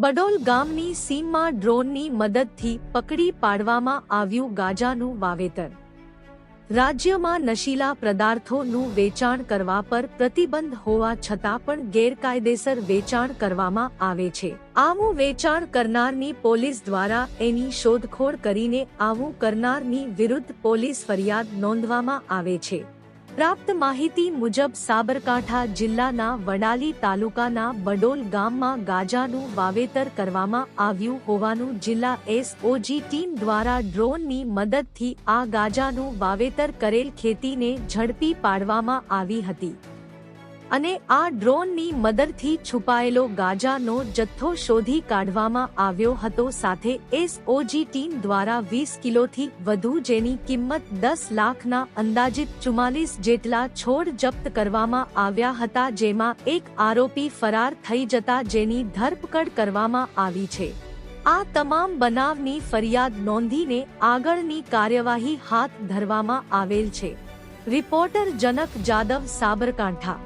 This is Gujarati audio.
બડોલ ગામની સીમમાં ડ્રોનની મદદથી પકડી પાડવામાં આવ્યું ગાંજાનું વાવેતર। રાજ્યમાં નશીલા પદાર્થોનું વેચાણ કરવા પર પ્રતિબંધ હોવા છતાં પણ ગેરકાયદેસર વેચાણ કરવામાં આવે છે। આવું વેચાણ કરનારની પોલીસ દ્વારા એની શોધખોળ કરીને આવું કરનારની વિરુદ્ધ પોલીસ ફરિયાદ નોંધવામાં આવે છે। પ્રાપ્ત માહિતી મુજબ સાબરકાંઠા જિલ્લાના વડાલી તાલુકાના બડોલ ગામમાં ગાંજાનું વાવેતર કરવામાં આવ્યું હોવાનું જિલ્લા એસઓજી ટીમ દ્વારા ડ્રોનની મદદથી આ ગાંજાનું વાવેતર કરેલ ખેતીને ઝડપી પાડવામાં આવી હતી અને આ ડ્રોનની મદદથી છુપાયેલો ગાંજાનો જથ્થો શોધી કાઢવામાં આવ્યો હતો। સાથે એસઓજી ટીમ દ્વારા 20 કિલોથી વધુ જેની કિંમત 10 લાખના અંદાજિત 44 જેટલા છોડ જપ્ત કરવામાં આવ્યા હતા, જેમાં એક આરોપી ફરાર થઈ જતા જેની ધરપકડ કરવામાં આવી છે। આ તમામ બનાવની ફરિયાદ નોંધીને આગળની કાર્યવાહી હાથ ધરવામાં આવેલ છે। રિપોર્ટર જનક જાદવ, સાબરકાંઠા।